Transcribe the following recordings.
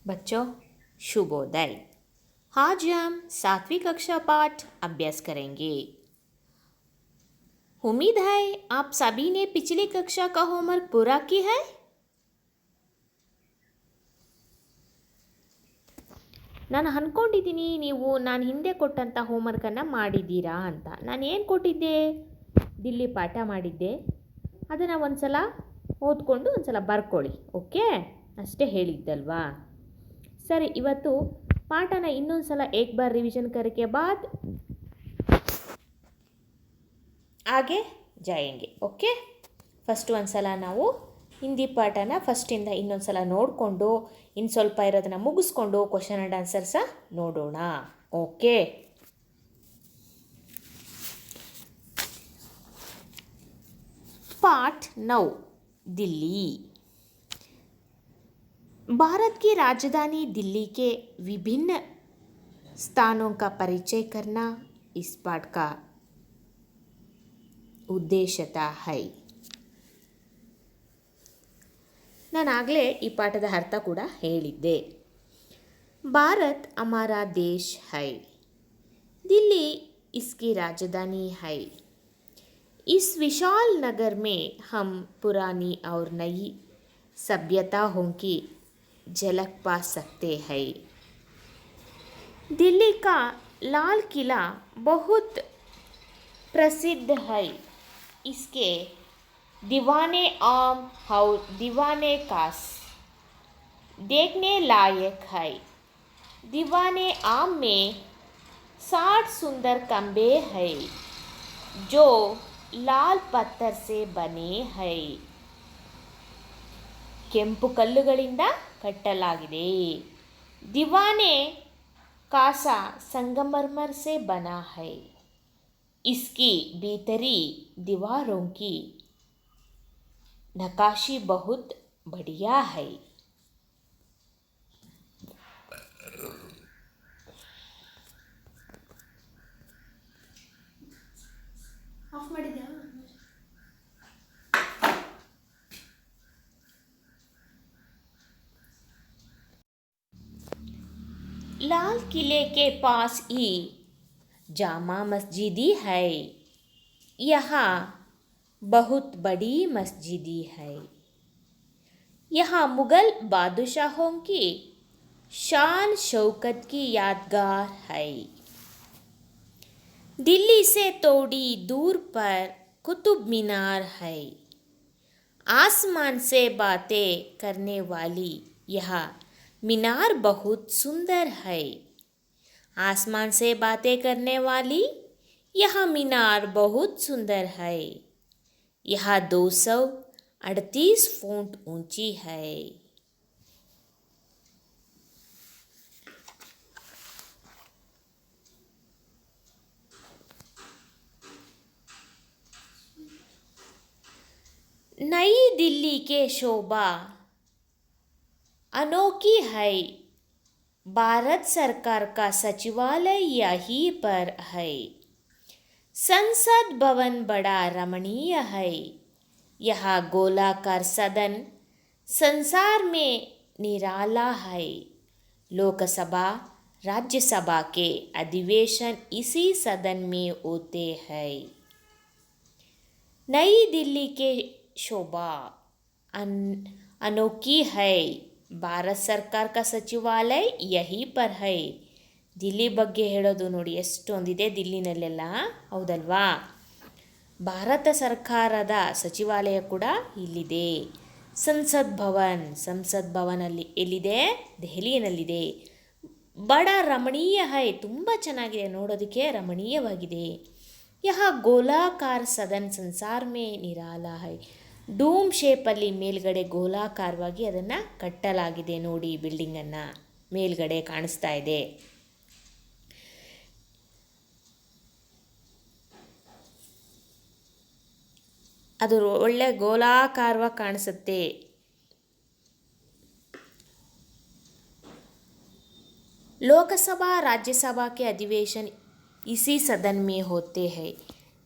बच्चों, शुभोदय। आज हम 7वीं कक्षा पाठ अभ्यास करेंगे। उम्मीद है आप सभी ने पिछली कक्षा का होमवर्क पूरा की है। ನಾನು ಅಂದ್ಕೊಂಡಿದ್ದೀನಿ ನಾನು ಹಿಂದೆ ಕೊಟ್ಟಂಥ ಹೋಮ್ವರ್ಕನ್ನು ಮಾಡಿದ್ದೀರಾ ಅಂತ. ನಾನು ಏನು ಕೊಟ್ಟಿದ್ದೆ? ದಿಲ್ಲಿ ಪಾಠ ಮಾಡಿದ್ದೆ. ಅದನ್ನು ಒಂದು ಸಲ ಓದ್ಕೊಂಡು ಒಂದು ಸಲ ಬರ್ಕೊಳ್ಳಿ. ಓಕೆ, ಅಷ್ಟೇ ಹೇಳಿದ್ದಲ್ವಾ? ಸರಿ, ಇವತ್ತು ಪಾಠನ ಇನ್ನೊಂದು ಸಲ एक बार रिवीजन करने के बाद आगे जाएंगे. ಓಕೆ, ಫಸ್ಟ್ ಒಂದು ಸಲ ನಾವು ಹಿಂದಿ ಪಾಠನ ಫಸ್ಟಿಂದ ಇನ್ನೊಂದು ಸಲ ನೋಡಿಕೊಂಡು ಇನ್ನು ಸ್ವಲ್ಪ ಇರೋದನ್ನು ಮುಗಿಸ್ಕೊಂಡು ಕ್ವಶನ್ ಆ್ಯಂಡ್ ಆನ್ಸರ್ ಸಹ ನೋಡೋಣ. ಓಕೆ, पाठ 9 दिल्ली। भारत की राजधानी दिल्ली के विभिन्न स्थानों का परिचय करना इस पाठ का उद्देश्यता है. ನಾನಾಗಲೇ ಈ ಪಾಠದ ಅರ್ಥ ಕೂಡ ಹೇಳಿದ್ದೆ. ಭಾರತ್ ಹಮಾರಾ ದೇಶ್ ಹೈ, दिल्ली इसकी राजधानी है. इस विशाल नगर में हम पुरानी और नई सभ्यताओं की झलक पा सकते हैं. दिल्ली का लाल किला बहुत प्रसिद्ध है. इसके दीवाने आम और दीवाने खास देखने लायक है. दीवाने आम में 60 सुंदर खंबे हैं जो लाल पत्थर से बने हैं. ಕೆಂಪು ಕಲ್ಲುಗಳಿಂದ ಕಟ್ಟಲಾಗಿದೆ. दीवाने कासा संगमरमर से बना है. इसकी भीतरी दीवारों की नक्काशी बहुत बढ़िया है. लाल किले के पास ही जामा मस्जिद है. यहाँ बहुत बड़ी मस्जिद है. यहाँ मुग़ल बादशाहों की शान शौकत की यादगार है. दिल्ली से थोड़ी दूर पर कुतुब मीनार है. आसमान से बातें करने वाली यह मीनार बहुत सुंदर है. आसमान से बातें करने वाली यह मीनार बहुत सुंदर है. यह 238 फुट ऊंची है. नई दिल्ली के शोभा अनोखी है. भारत सरकार का सचिवालय यहीं पर है. संसद भवन बड़ा रमणीय है. यह गोलाकार सदन संसार में निराला है. लोकसभा राज्यसभा के अधिवेशन इसी सदन में होते हैं. नई दिल्ली के शोभा अनोखी है. ಭಾರತ ಸರ್ಕಾರ का ಸಚಿವಾಲಯ यहीं पर है. ದಿಲ್ಲಿ ಬಗ್ಗೆ ಹೇಳೋದು ನೋಡಿ ಎಷ್ಟೊಂದಿದೆ ದಿಲ್ಲಿನಲ್ಲೆಲ್ಲ, ಹೌದಲ್ವಾ? ಭಾರತ ಸರ್ಕಾರದ ಸಚಿವಾಲಯ ಕೂಡ ಇಲ್ಲಿದೆ. ಸಂಸತ್ ಭವನ್ ಅಲ್ಲಿ ಎಲ್ಲಿದೆ? ದೆಹಲಿಯಲ್ಲಿದೆ. ಬಡ ರಮಣೀಯ ಹೈ, ತುಂಬ ಚೆನ್ನಾಗಿದೆ, ನೋಡೋದಕ್ಕೆ ರಮಣೀಯವಾಗಿದೆ. ಯಹ ಗೋಲಾಕಾರ ಸದನ್ ಸಂಸಾರ ಮೇ ನಿರಾಲಾ ಹೈ. ಡೂಮ್ ಶೇಪಲ್ಲಿ ಮೇಲ್ಗಡೆ ಗೋಲಾಕಾರವಾಗಿ ಅದನ್ನು ಕಟ್ಟಲಾಗಿದೆ. ನೋಡಿ, ಬಿಲ್ಡಿಂಗನ್ನು ಮೇಲ್ಗಡೆ ಕಾಣಿಸ್ತಾ ಇದೆ. ಅದು ಒಳ್ಳೆ ಗೋಲಾಕಾರವಾಗಿ ಕಾಣಿಸುತ್ತೆ. ಲೋಕಸಭಾ ರಾಜ್ಯಸಭಾ ಕೆ ಅಧಿವೇಶನ ಇಸಿ ಸದನ್ ಮೇ ಹೋತೆ ಹೈ.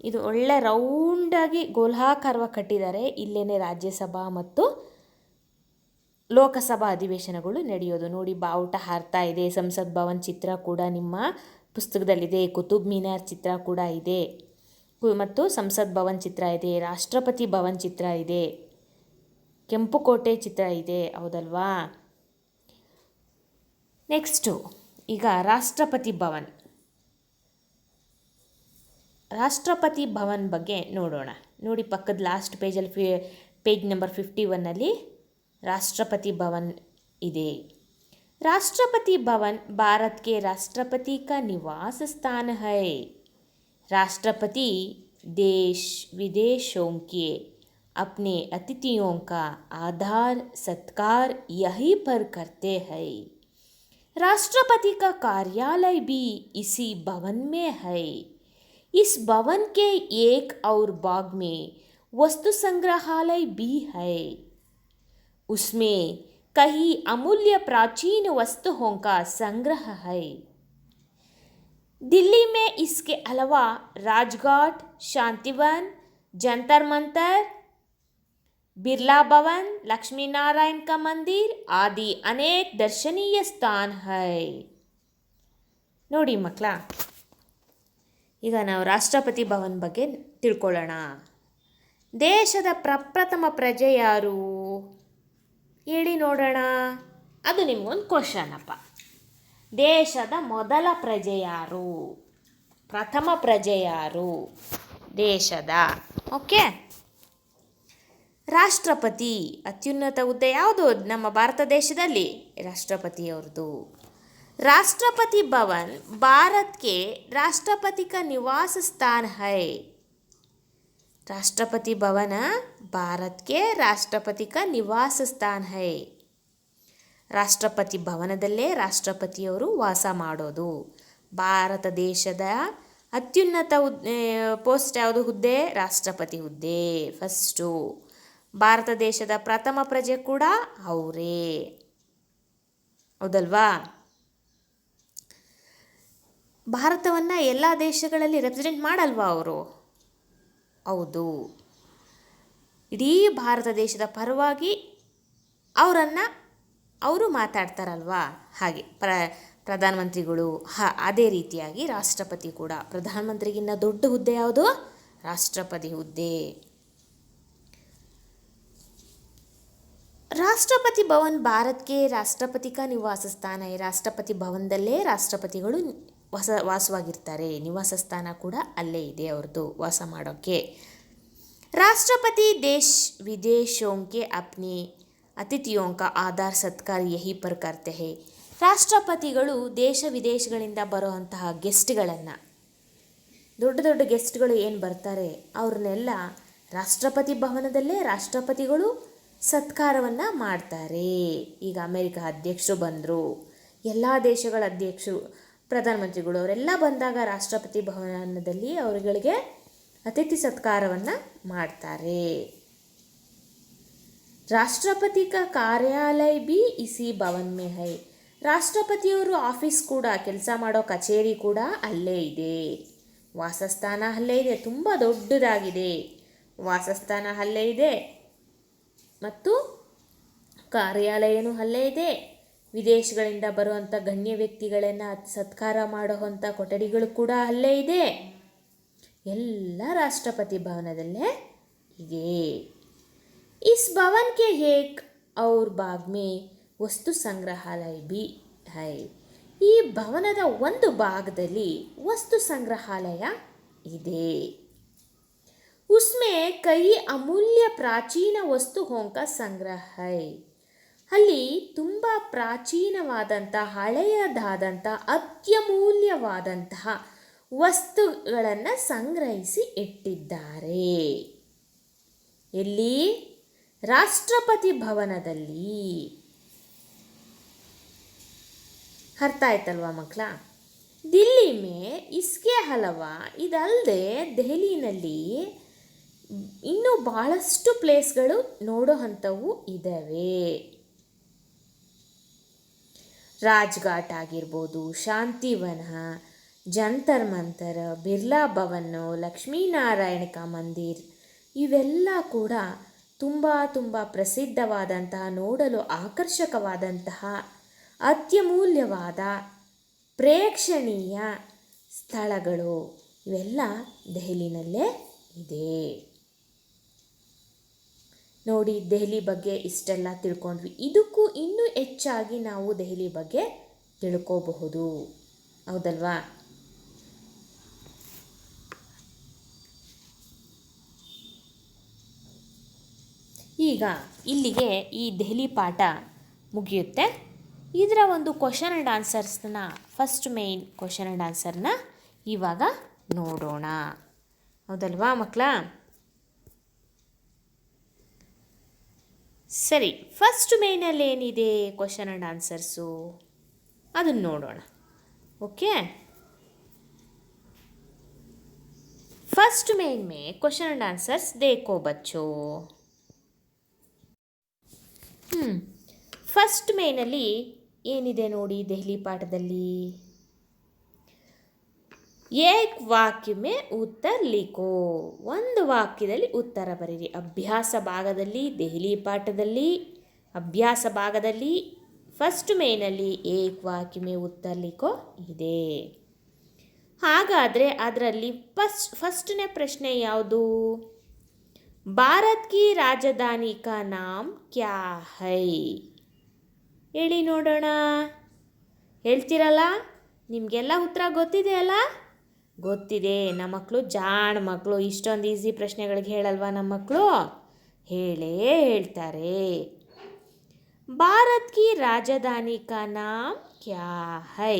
ಇದು ಒಳ್ಳೆ ರೌಂಡಾಗಿ ಗೋಲಾಕಾರವಾಗಿ ಕಟ್ಟಿದ್ದಾರೆ. ಇಲ್ಲೇನೆ ರಾಜ್ಯಸಭಾ ಮತ್ತು ಲೋಕಸಭಾ ಅಧಿವೇಶನಗಳು ನಡೆಯೋದು. ನೋಡಿ, ಬಾವುಟ ಹಾರ್ತಾ ಇದೆ, ಸಂಸತ್ ಭವನ್ ಚಿತ್ರ ಕೂಡ ನಿಮ್ಮ ಪುಸ್ತಕದಲ್ಲಿದೆ, ಕುತುಬ್ ಮಿನಾರ್ ಚಿತ್ರ ಕೂಡ ಇದೆ, ಮತ್ತು ಸಂಸತ್ ಭವನ್ ಚಿತ್ರ ಇದೆ, ರಾಷ್ಟ್ರಪತಿ ಭವನ್ ಚಿತ್ರ ಇದೆ, ಕೆಂಪುಕೋಟೆ ಚಿತ್ರ ಇದೆ, ಹೌದಲ್ವಾ? ನೆಕ್ಸ್ಟು ಈಗ ರಾಷ್ಟ್ರಪತಿ ಭವನ್. ರಾಷ್ಟ್ರಪತಿ ಭವನ್ ಬಗ್ಗೆ ನೋಡೋಣ. ನೋಡಿ, ಪಕ್ಕದ ಲಾಸ್ಟ್ ಪೇಜಲ್ಲಿ ಪೇಜ್ ನಂಬರ್ 51ನಲ್ಲಿ ರಾಷ್ಟ್ರಪತಿ ಭವನ್ ಇದೆ. राष्ट्रपति भवन भारत के राष्ट्रपति का निवास स्थान है. राष्ट्रपति देश विदेशों के अपने अतिथियों का आदर सत्कार यहीं पर करते हैं. राष्ट्रपति का कार्यालय भी इसी भवन में है. इस भवन के एक और भाग में वस्तु संग्रहालय भी है. उसमें कई अमूल्य प्राचीन वस्तुओं का संग्रह है. दिल्ली में इसके अलावा राजघाट, शांतिवन, जंतर मंतर, बिरला भवन, लक्ष्मी नारायण का मंदिर आदि अनेक दर्शनीय स्थान है. ನೋಡಿ ಮಕ್ಕಳ, ಈಗ ನಾವು ರಾಷ್ಟ್ರಪತಿ ಭವನ್ ಬಗ್ಗೆ ತಿಳ್ಕೊಳ್ಳೋಣ. ದೇಶದ ಪ್ರಪ್ರಥಮ ಪ್ರಜೆ ಯಾರು ಹೇಳಿ ನೋಡೋಣ. ಅದು ನಿಮಗೊಂದು ಕ್ವಶನ್ ಅಪ್ಪ. ದೇಶದ ಮೊದಲ ಪ್ರಜೆ ಯಾರು, ಪ್ರಥಮ ಪ್ರಜೆ ಯಾರು ದೇಶದ? ಓಕೆ, ರಾಷ್ಟ್ರಪತಿ ಅತ್ಯುನ್ನತ ಹುದ್ದೆ ಯಾವುದು ನಮ್ಮ ಭಾರತ ದೇಶದಲ್ಲಿ? ರಾಷ್ಟ್ರಪತಿಯವ್ರದ್ದು. ರಾಷ್ಟ್ರಪತಿ ಭವನ್ ಭಾರತ್ ಕೆ ರಾಷ್ಟ್ರಪತಿ का निवास स्थान है. ರಾಷ್ಟ್ರಪತಿ ಭವನ ಭಾರತ್ ಕೆ ರಾಷ್ಟ್ರಪತಿ का निवास स्थान है. ರಾಷ್ಟ್ರಪತಿ ಭವನದಲ್ಲೇ ರಾಷ್ಟ್ರಪತಿಯವರು ವಾಸ ಮಾಡೋದು. ಭಾರತ ದೇಶದ ಅತ್ಯುನ್ನತ ಪೋಸ್ಟ್ ಯಾವುದು ಹುದ್ದೆ? ರಾಷ್ಟ್ರಪತಿ ಹುದ್ದೆ ಫಸ್ಟು. ಭಾರತ ದೇಶದ ಪ್ರಥಮ ಪ್ರಜೆ ಕೂಡ ಅವರೇ, ಹೌದಲ್ವಾ? ಭಾರತವನ್ನು ಎಲ್ಲ ದೇಶಗಳಲ್ಲಿ ರೆಪ್ರೆಸೆಂಟ್ ಮಾಡಲ್ವಾ ಅವರು? ಹೌದು. ಇಡೀ ಭಾರತ ದೇಶದ ಪರವಾಗಿ ಅವರು ಮಾತಾಡ್ತಾರಲ್ವಾ, ಹಾಗೆ ಪ್ರಧಾನಮಂತ್ರಿಗಳು ಅದೇ ರೀತಿಯಾಗಿ ರಾಷ್ಟ್ರಪತಿ ಕೂಡ. ಪ್ರಧಾನಮಂತ್ರಿಗಿನ್ನ ದೊಡ್ಡ ಹುದ್ದೆ ಯಾವುದು? ರಾಷ್ಟ್ರಪತಿ ಹುದ್ದೆ. ರಾಷ್ಟ್ರಪತಿ ಭವನ್ ಭಾರತ್ಗೆ ರಾಷ್ಟ್ರಪತಿ का निवास स्थान है. ರಾಷ್ಟ್ರಪತಿ ಭವನದಲ್ಲೇ ರಾಷ್ಟ್ರಪತಿಗಳು ವಾಸವಾಗಿರ್ತಾರೆ. ನಿವಾಸ ಸ್ಥಾನ ಕೂಡ ಅಲ್ಲೇ ಇದೆ ಅವ್ರದ್ದು ವಾಸ ಮಾಡೋಕ್ಕೆ. ರಾಷ್ಟ್ರಪತಿ ದೇಶ ವಿದೇಶೋं के अपने ಅತಿಥಿಯೋं का आदर सत्कार यहीं पर करते हैं. ರಾಷ್ಟ್ರಪತಿಗಳು ದೇಶ ವಿದೇಶಗಳಿಂದ ಬರುವಂತಹ ಗೆಸ್ಟ್ಗಳನ್ನು, ದೊಡ್ಡ ದೊಡ್ಡ ಗೆಸ್ಟ್ಗಳು ಏನು ಬರ್ತಾರೆ ಅವ್ರನ್ನೆಲ್ಲ ರಾಷ್ಟ್ರಪತಿ ಭವನದಲ್ಲೇ ರಾಷ್ಟ್ರಪತಿಗಳು ಸತ್ಕಾರವನ್ನು ಮಾಡ್ತಾರೆ. ಈಗ ಅಮೇರಿಕ ಅಧ್ಯಕ್ಷರು ಬಂದರು, ಎಲ್ಲ ದೇಶಗಳ ಅಧ್ಯಕ್ಷರು, ಪ್ರಧಾನಮಂತ್ರಿಗಳು ಅವರೆಲ್ಲ ಬಂದಾಗ ರಾಷ್ಟ್ರಪತಿ ಭವನದಲ್ಲಿ ಅವರುಗಳಿಗೆ ಅತಿಥಿ ಸತ್ಕಾರವನ್ನು ಮಾಡ್ತಾರೆ. ರಾಷ್ಟ್ರಪತಿ का कार्यालय भी इसी भवन में है. ರಾಷ್ಟ್ರಪತಿಯವರು ಆಫೀಸ್ ಕೂಡ, ಕೆಲಸ ಮಾಡೋ ಕಚೇರಿ ಕೂಡ ಅಲ್ಲೇ ಇದೆ. ವಾಸಸ್ಥಾನ ಅಲ್ಲೇ ಇದೆ, ತುಂಬ ದೊಡ್ಡದಾಗಿದೆ. ವಾಸಸ್ಥಾನ ಅಲ್ಲೇ ಇದೆ ಮತ್ತು ಕಾರ್ಯಾಲಯನೂ ಅಲ್ಲೇ ಇದೆ. ವಿದೇಶಗಳಿಂದ ಬರುವಂಥ ಗಣ್ಯ ವ್ಯಕ್ತಿಗಳನ್ನು ಸತ್ಕಾರ ಮಾಡುವಂಥ ಕೊಠಡಿಗಳು ಕೂಡ ಅಲ್ಲೇ ಇದೆ. ಎಲ್ಲ ರಾಷ್ಟ್ರಪತಿ ಭವನದಲ್ಲೇ ಇದೆ. ಇಸ್ ಭವನ್ ಕೆ ಏಕ್ ಔರ್ ಭಾಗ್ ಮೇ ವಸ್ತು ಸಂಗ್ರಹಾಲಯ ಬಿ ಹೈ. ಈ ಭವನದ ಒಂದು ಭಾಗದಲ್ಲಿ ವಸ್ತು ಸಂಗ್ರಹಾಲಯ ಇದೆ. ಉಸ್ಮೆ ಕೈ ಅಮೂಲ್ಯ ಪ್ರಾಚೀನ ವಸ್ತುओं का ಸಂಗ್ರಹ ಹೈ. ಅಲ್ಲಿ ತುಂಬ ಪ್ರಾಚೀನವಾದಂಥ, ಹಳೆಯದಾದಂಥ, ಅತ್ಯಮೂಲ್ಯವಾದಂತಹ ವಸ್ತುಗಳನ್ನು ಸಂಗ್ರಹಿಸಿ ಇಟ್ಟಿದ್ದಾರೆ. ಎಲ್ಲಿ? ರಾಷ್ಟ್ರಪತಿ ಭವನದಲ್ಲಿ. ಅರ್ಥ ಆಯ್ತಲ್ವಾ ಮಕ್ಕಳ? ದಿಲ್ಲಿ ಮೇ ಇಸ್ಕೆ ಹಲವಾ, ಇದಲ್ಲದೆ ದೆಹಲಿನಲ್ಲಿ ಇನ್ನೂ ಭಾಳಷ್ಟು ಪ್ಲೇಸ್ಗಳು ನೋಡೋ ಅಂಥವು ಇದ್ದಾವೆ. ರಾಜ್ಘಾಟ್ ಆಗಿರ್ಬೋದು, ಶಾಂತಿವನ, ಜಂತರ್ ಮಂತರ್, ಬಿರ್ಲಾ ಭವನ್, ಲಕ್ಷ್ಮೀನಾರಾಯಣ ಕಾ ಮಂದಿರ್, ಇವೆಲ್ಲ ಕೂಡ ತುಂಬ ಪ್ರಸಿದ್ಧವಾದಂತಹ, ನೋಡಲು ಆಕರ್ಷಕವಾದಂತಹ, ಅತ್ಯಮೂಲ್ಯವಾದ ಪ್ರೇಕ್ಷಣೀಯ ಸ್ಥಳಗಳು ಇವೆಲ್ಲ ದೆಹಲಿನಲ್ಲೇ ಇದೆ. ನೋಡಿ, ದೆಹಲಿ ಬಗ್ಗೆ ಇಷ್ಟೆಲ್ಲ ತಿಳ್ಕೊಂಡ್ವಿ. ಇದಕ್ಕೂ ಇನ್ನೂ ಹೆಚ್ಚಾಗಿ ನಾವು ದೆಹಲಿ ಬಗ್ಗೆ ತಿಳ್ಕೋಬಹುದು, ಹೌದಲ್ವಾ? ಈಗ ಇಲ್ಲಿಗೆ ಈ ದೆಹಲಿ ಪಾಠ ಮುಗಿಯುತ್ತೆ. ಇದರ ಒಂದು ಕ್ವಶನ್ ಆ್ಯಂಡ್ ಆನ್ಸರ್ಸ್ನ, ಫಸ್ಟ್ ಮೇನ್ ಕ್ವಶನ್ ಆ್ಯಂಡ್ ಆನ್ಸರ್ನ ಇವಾಗ ನೋಡೋಣ, ಹೌದಲ್ವಾ ಮಕ್ಕಳ? ಸರಿ, ಫಸ್ಟ್ ಮೇನಲ್ಲಿ ಏನಿದೆ ಕ್ವಶನ್ ಆ್ಯಂಡ್ ಆನ್ಸರ್ಸು ಅದನ್ನು ನೋಡೋಣ. ಓಕೆ, फर्स्ट मेन में क्वेश्चन एंड आंसर्स देखो बच्चों. ಫಸ್ಟ್ ಮೇನಲ್ಲಿ ಏನಿದೆ ನೋಡಿ ದೆಹಲಿ ಪಾಠದಲ್ಲಿ. ಏಕ್ ವಾಕ್ಯ ಮೇ ಉತ್ತರ ಲಿಖೋ, ಒಂದು ವಾಕ್ಯದಲ್ಲಿ ಉತ್ತರ ಬರೀರಿ. ಅಭ್ಯಾಸ ಭಾಗದಲ್ಲಿ, ದೆಹಲಿ ಪಾಠದಲ್ಲಿ ಅಭ್ಯಾಸ ಭಾಗದಲ್ಲಿ ಫಸ್ಟ್ ಮೇನಲ್ಲಿ ಏಕ್ ವಾಕ್ಯ ಮೇ ಉತ್ತರ ಲಿಖೋ ಇದೆ. ಹಾಗಾದರೆ ಅದರಲ್ಲಿ ಫಸ್ಟ್ನೇ ಪ್ರಶ್ನೆ ಯಾವುದು? ಭಾರತ್ ಕಿ ರಾಜಧಾನಿ ಕಾ ನಾಮ್ ಕ್ಯಾ ಹೈ? ಹೇಳಿ ನೋಡೋಣ. ಹೇಳ್ತೀರಲ್ಲ? ನಿಮಗೆಲ್ಲ ಉತ್ತರ ಗೊತ್ತಿದೆ ಅಲ್ಲ? ಗೊತ್ತಿದೆ. ನಮ್ಮ ಮಕ್ಕಳು ಜಾಣ ಮಕ್ಕಳು, ಇಷ್ಟೊಂದು ಈಸಿ ಪ್ರಶ್ನೆಗಳಿಗೆ ಹೇಳಲ್ವಾ ನಮ್ಮ ಮಕ್ಕಳು? ಹೇಳೇ ಹೇಳ್ತಾರೆ. ಭಾರತ್ ಕಿ ರಾಜಧಾನಿ ಕಾ ನಾಮ್ ಕ್ಯಾ ಹೈ?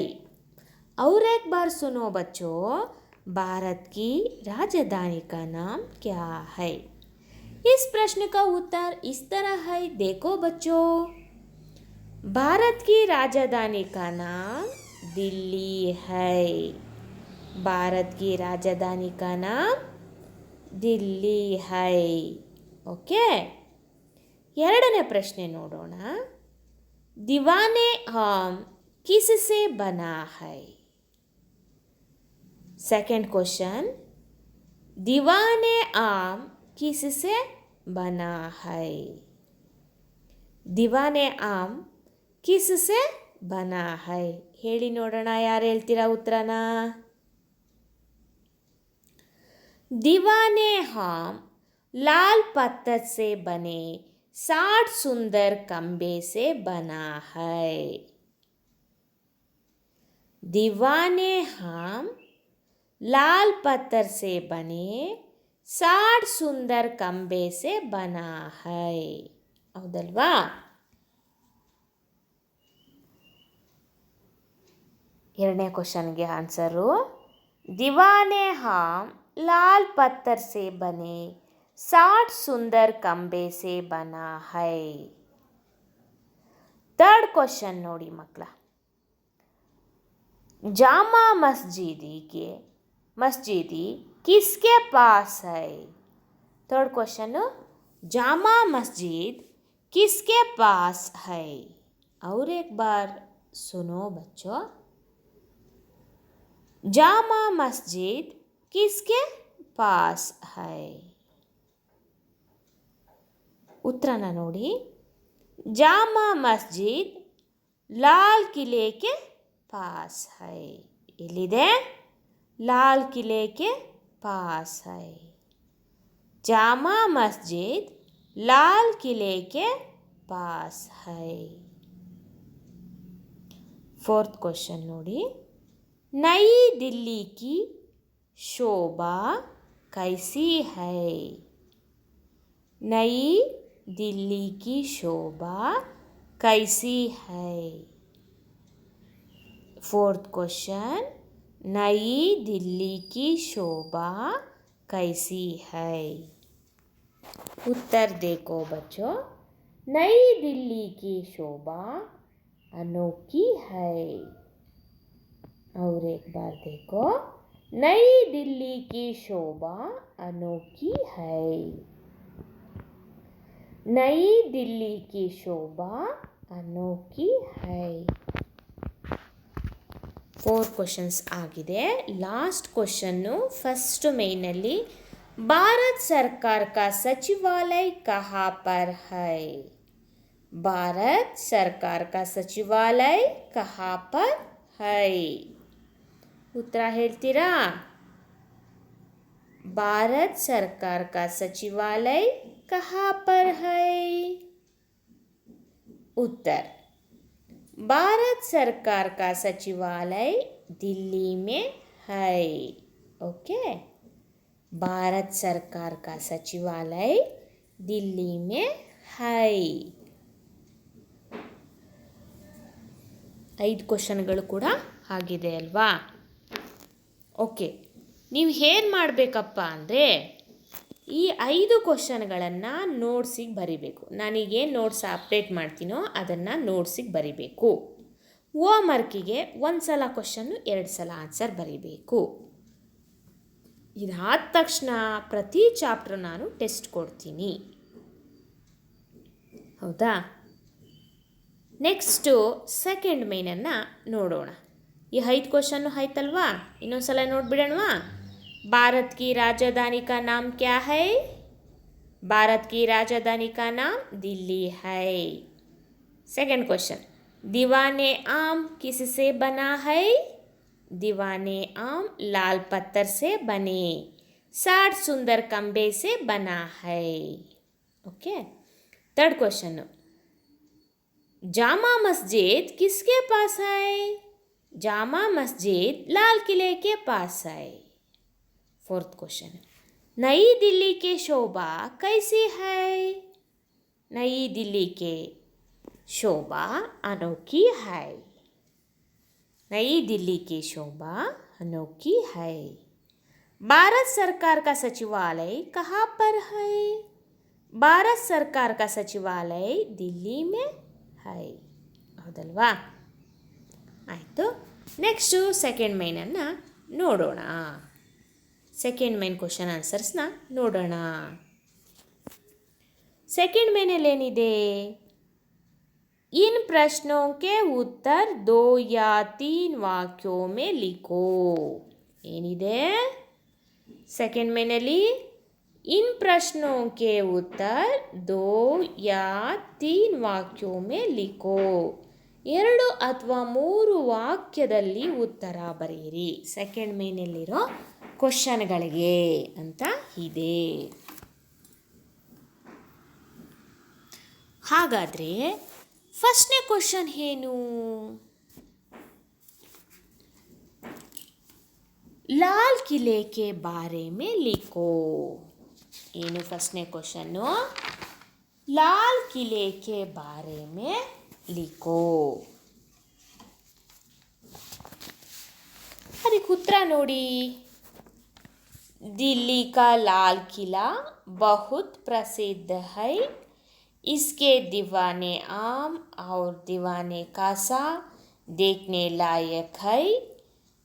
और एक बार सुनो बच्चों, भारत की राजधानी का नाम क्या है? इस प्रश्न का उत्तर इस तरह है, देखो बच्चों. भारत की राजधानी का नाम दिल्ली है. भारत की राजधानी का नाम दिल्ली है. ओके, ಎರಡನೇ ಪ್ರಶ್ನೆ ನೋಡೋಣ. दीवाने हम किससे बना है? सेकंड क्वेश्चन, दीवाने आम किससे बना है? दीवाने आम किससे बना है? ಹೇಳಿ ನೋಡೋಣ, ಯಾರು ಹೇಳ್ತೀರಾ ಉತ್ತರನ? दीवाने हम लाल पत्थर से बने 60 सुंदर खंबे से बना है. दीवाने हम लाल पत्थर से बने 60 सुंदर खंबे से बना है. ಹೌದಲ್ವಾ? ಎರಡನೇ ಕ್ವಶನ್ಗೆ ಆನ್ಸರು दीवाने हम लाल पत्थर से बने 60 सुंदर खंबे से बना है. ಥರ್ಡ್ ಕ್ವಶನ್ ನೋಡಿ ಮಕ್ಕಳ. जामा मस्जिदी किसके पास है? थर्ड क्वेश्चन, जामा मस्जिद किसके पास है? और एक बार सुनो बच्चों, जामा मस्जिद किसके पास है? उत्तरನ ನೋಡಿ. जामा मस्जिद लाल किले के पास है. ಎಲ್ಲಿದೆ? लाल किले के पास है. जामा मस्जिद लाल किले के पास है. फोर्थ क्वेश्चन ನೋಡಿ. नई दिल्ली की शोभा कैसी है? नई दिल्ली की शोभा कैसी है? फोर्थ क्वेश्चन, नई दिल्ली की शोभा कैसी है? उत्तर देखो बच्चों. नई दिल्ली की शोभा अनोखी है. और एक बार देखो, नई दिल्ली की शोभा अनोखी है. नई दिल्ली की शोभा अनोखी है. 4 ಕ್ವಶನ್ಸ್ ಆಗಿದೆ. ಲಾಸ್ಟ್ ಕ್ವಶನ್ನು ಫಸ್ಟ್ ಮೇನಲ್ಲಿ भारत सरकार का सचिवालय कहाँ पर है? भारत सरकार का सचिवालय कहाँ पर है? उत्तर ಹೇಳ್ತೀರಾ? भारत सरकार का सचिवालय कहाँ पर है? उत्तर, भारत सरकार का सचिवालय दिल्ली में है। ओके, भारत सरकार का सचिवालय दिल्ली में है। 5 ಕ್ವಶನ್ಗಳು ಕೂಡ ಆಗಿದೆ ಅಲ್ವಾ? ಓಕೆ, ನೀವು ಏನು ಮಾಡಬೇಕಪ್ಪ ಅಂದರೆ ಈ 5 ಕ್ವಶನ್ಗಳನ್ನು ನೋಟ್ಸಿಗೆ ಬರಿಬೇಕು. ನಾನೀಗೇನು ನೋಟ್ಸ್ ಅಪ್ಡೇಟ್ ಮಾಡ್ತೀನೋ ಅದನ್ನು ನೋಟ್ಸಿಗೆ ಬರಿಬೇಕು. ಹೋಮ್ವರ್ಕಿಗೆ 1 ಸಲ ಕ್ವಶನ್ನು 2 ಸಲ ಆನ್ಸರ್ ಬರಿಬೇಕು. ಇದಾದ ತಕ್ಷಣ ಪ್ರತಿ ಚಾಪ್ಟರ್ ನಾನು ಟೆಸ್ಟ್ ಕೊಡ್ತೀನಿ. ಹೌದಾ? ನೆಕ್ಸ್ಟು ಸೆಕೆಂಡ್ ಮೇನನ್ನು ನೋಡೋಣ. ಈ 5 ಕ್ವಶನ್ನು ಆಯ್ತಲ್ವಾ? ಇನ್ನೊಂದು ಸಲ ನೋಡಿಬಿಡೋಣವಾ? भारत की राजधानी का नाम क्या है? भारत की राजधानी का नाम दिल्ली है. सेकंड क्वेश्चन, दीवाने आम किससे बना है? दीवाने आम लाल पत्थर से बने 60 सुंदर खंबे से बना है. Okay. Third question, Jama Masjid किसके पास है? जामा मस्जिद लाल किले के पास है. फोर्थ क्वेश्चन, नई दिल्ली के शोभा कैसी है? नई दिल्ली के शोभा अनोखी है. नई दिल्ली की शोभा अनोखी है. भारत सरकार का सचिवालय कहाँ पर है? भारत सरकार का सचिवालय दिल्ली में है. ಹೌದಲ್ವಾ? ಆಯಿತು. ನೆಕ್ಸ್ಟು ಸೆಕೆಂಡ್ ಮೈನನ್ನು ನೋಡೋಣ. ಸೆಕೆಂಡ್ ಮೇನ್ ಕ್ವಶನ್ ಆನ್ಸರ್ಸ್ನ ನೋಡೋಣ. ಸೆಕೆಂಡ್ ಮೇನಲ್ಲೇನಿದೆ? इन प्रश्नों के उत्तर 2 या 3 वाक्यों में लिखो. ಏನಿದೆ ಸೆಕೆಂಡ್ ಮೇನಲ್ಲಿ? इन प्रश्नों के उत्तर 2 या 3 वाक्यों में लिखो. 2 ಅಥವಾ 3 ವಾಕ್ಯದಲ್ಲಿ ಉತ್ತರ ಬರೆಯಿರಿ ಸೆಕೆಂಡ್ ಮೇನಲ್ಲಿರೋ ಕ್ವಶನ್ಗಳಿಗೆ ಅಂತ ಇದೆ. ಹಾಗಾದರೆ ಫಸ್ಟ್ನೇ ಕ್ವಶನ್ ಏನು? ಲಾಲ್ ಕಿಲೆ ಕೆ ಬಾರೆ ಮೇ ಲಿಖೋ. ಏನು ಫಸ್ಟ್ನೇ ಕ್ವಶನ್ನು? ಲಾಲ್ ಕಿಲೆ ಕೆ ಬಾರೆ ಮೇ ಲಿಖೋ. ಅದಕ್ಕೆ ಉತ್ತರ ನೋಡಿ. दिल्ली का लाल किला बहुत प्रसिद्ध है. इसके दीवाने आम और दीवाने कासा देखने लायक है.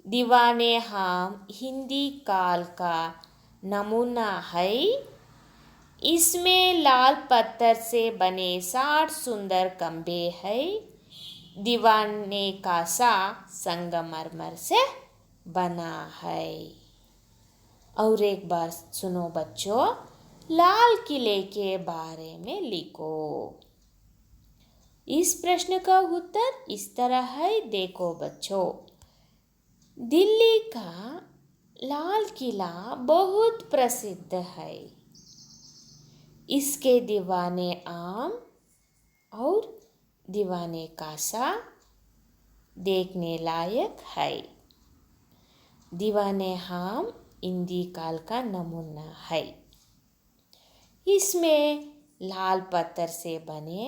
दीवाने आम हिंदी काल का नमूना है. इसमें लाल पत्थर से बने 60 सुंदर खंबे हैं. दीवाने कासा संगमरमर से बना है. और एक बार सुनो बच्चों, लाल किले के बारे में लिखो. इस प्रश्न का उत्तर इस तरह है, देखो बच्चों. दिल्ली का लाल किला बहुत प्रसिद्ध है. इसके दीवाने आम और दीवाने कासा देखने लायक है. दीवाने आम हिंदी काल का नमूना है. इसमें लाल पत्थर से बने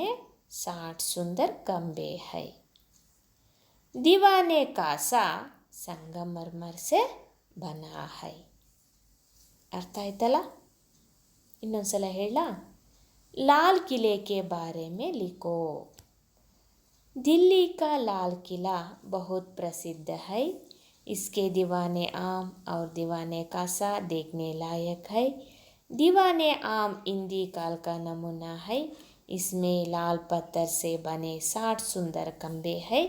60 सुंदर खंबे हैं. दीवाने कासा संगमरमर से बना है. ಅರ್ಥ ಆಯ್ತಲ್ಲ? ಇನ್ನೊಂದ್ಸಲ ಹೇಳ. लाल किले के बारे में लिखो. दिल्ली का लाल किला बहुत प्रसिद्ध है. इसके दीवाने आम और दीवाने कासा देखने लायक है. दीवाने आम हिंदी काल का नमूना है. इसमें लाल पत्थर से बने 60 सुंदर खंबे हैं.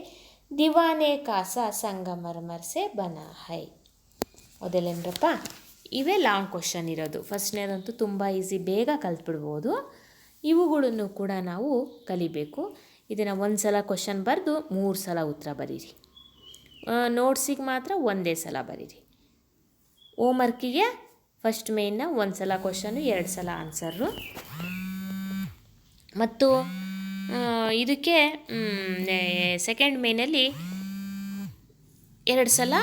दीवाने कासा संगमरमर से बना है. ಮೊದಲೇನ್ರಪ್ಪ ಇವೇ ಲಾಂಗ್ ಕ್ವಶನ್ ಇರೋದು. ಫಸ್ಟ್ನೇದಂತೂ ತುಂಬ ಈಸಿ, ಬೇಗ ಕಲ್ತ್ಬಿಡ್ಬೋದು. ಇವುಗಳನ್ನು ಕೂಡ ನಾವು ಕಲಿಬೇಕು. ಇದನ್ನು ಒಂದು ಸಲ ಕ್ವಶನ್ ಬರೆದು 3 ಸಲ ಉತ್ತರ ಬರೀರಿ. ನೋಟ್ಸಿಗೆ ಮಾತ್ರ ಒಂದೇ ಸಲ ಬರೀರಿ. ಹೋಮ್ವರ್ಕಿಗೆ ಫಸ್ಟ್ ಮೇನ್ನ 1 ಸಲ ಕ್ವಶನು, 2 ಸಲ ಆನ್ಸರು. ಮತ್ತು ಇದಕ್ಕೆ ಸೆಕೆಂಡ್ ಮೇನಲ್ಲಿ 2 ಸಲ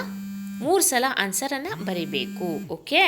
3 ಸಲ ಆನ್ಸರನ್ನು ಬರೀಬೇಕು. ಓಕೆ.